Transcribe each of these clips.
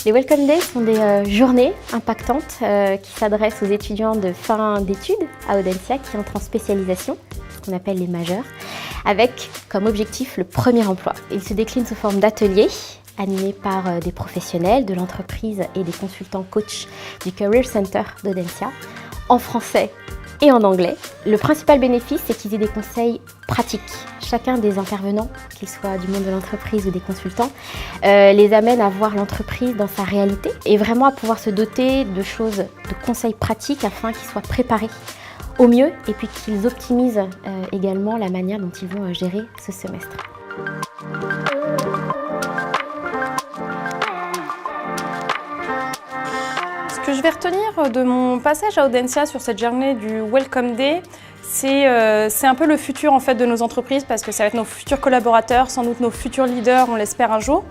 Les Welcome Days sont des journées impactantes qui s'adressent aux étudiants de fin d'études à Audencia qui entrent en spécialisation, ce qu'on appelle les majeurs, avec comme objectif le premier emploi. Ils se déclinent sous forme d'ateliers animés par des professionnels de l'entreprise et des consultants coachs du Career Center d'Audencia, en français et en anglais. Le principal bénéfice, c'est qu'ils aient des conseils pratiques. Chacun des intervenants, qu'ils soient du monde de l'entreprise ou des consultants, les amène à voir l'entreprise dans sa réalité et vraiment à pouvoir se doter de choses, de conseils pratiques afin qu'ils soient préparés au mieux et puis qu'ils optimisent également la manière dont ils vont gérer ce semestre. Ce que je vais retenir de mon passage à Audencia sur cette journée du Welcome Day, c'est un peu le futur en fait de nos entreprises parce que ça va être nos futurs collaborateurs, sans doute nos futurs leaders, on l'espère un jour.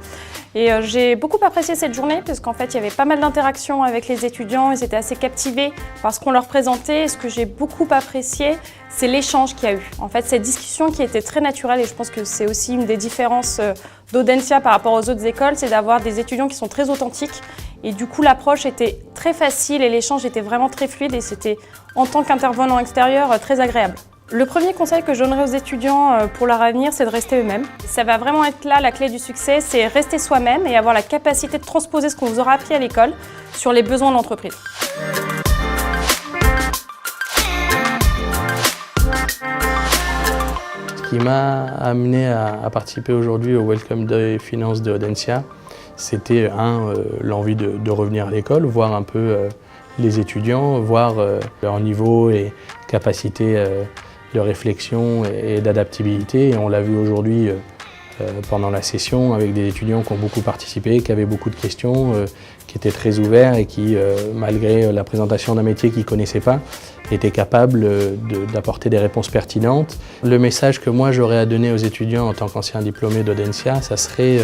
Et j'ai beaucoup apprécié cette journée parce qu'en fait il y avait pas mal d'interactions avec les étudiants, ils étaient assez captivés par ce qu'on leur présentait. Et ce que j'ai beaucoup apprécié, c'est l'échange qu'il y a eu. En fait, cette discussion qui était très naturelle et je pense que c'est aussi une des différences d'Audencia par rapport aux autres écoles, c'est d'avoir des étudiants qui sont très authentiques. Et du coup, l'approche était très facile et l'échange était vraiment très fluide et c'était, en tant qu'intervenant extérieur, très agréable. Le premier conseil que je donnerais aux étudiants pour leur avenir, c'est de rester eux-mêmes. Ça va vraiment être là la clé du succès, c'est rester soi-même et avoir la capacité de transposer ce qu'on vous aura appris à l'école sur les besoins de l'entreprise. Ce qui m'a amené à participer aujourd'hui au Welcome Day Finance de Audencia, c'était l'envie de revenir à l'école, voir un peu les étudiants, voir leur niveau et capacité de réflexion et d'adaptabilité. Et on l'a vu aujourd'hui pendant la session avec des étudiants qui ont beaucoup participé, qui avaient beaucoup de questions, qui étaient très ouverts et qui, malgré la présentation d'un métier qu'ils ne connaissaient pas, étaient capables d'apporter des réponses pertinentes. Le message que moi j'aurais à donner aux étudiants en tant qu'ancien diplômé d'Audencia, ça serait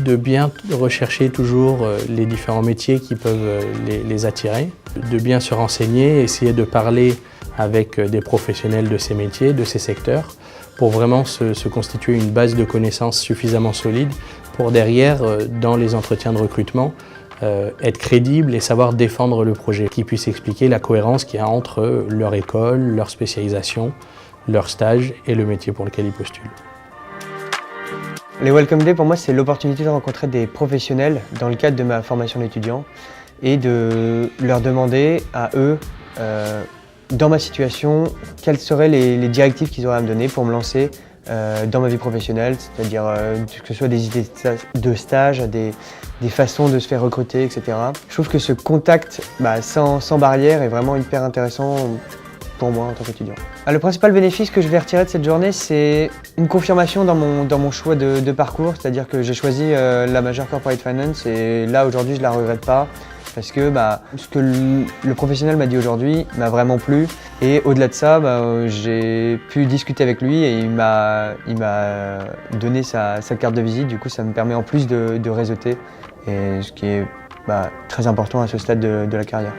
de bien rechercher toujours les différents métiers qui peuvent les attirer, de bien se renseigner, essayer de parler avec des professionnels de ces métiers, de ces secteurs, pour vraiment se constituer une base de connaissances suffisamment solide pour derrière, dans les entretiens de recrutement, être crédible et savoir défendre le projet, qui puisse expliquer la cohérence qu'il y a entre leur école, leur spécialisation, leur stage et le métier pour lequel ils postulent. Les Welcome Day, pour moi, c'est l'opportunité de rencontrer des professionnels dans le cadre de ma formation d'étudiant et de leur demander à eux, dans ma situation, quelles seraient les directives qu'ils auraient à me donner pour me lancer dans ma vie professionnelle, c'est-à-dire que ce soit des idées de stage, des façons de se faire recruter, etc. Je trouve que ce contact sans barrière est vraiment hyper intéressant pour moi en tant qu'étudiant. Le principal bénéfice que je vais retirer de cette journée, c'est une confirmation dans mon choix de parcours, c'est-à-dire que j'ai choisi la majeure Corporate Finance et là aujourd'hui je ne la regrette pas. Parce que ce que le professionnel m'a dit aujourd'hui m'a vraiment plu et au-delà de ça, j'ai pu discuter avec lui et il m'a donné sa carte de visite. Du coup, ça me permet en plus de réseauter, et ce qui est très important à ce stade de la carrière.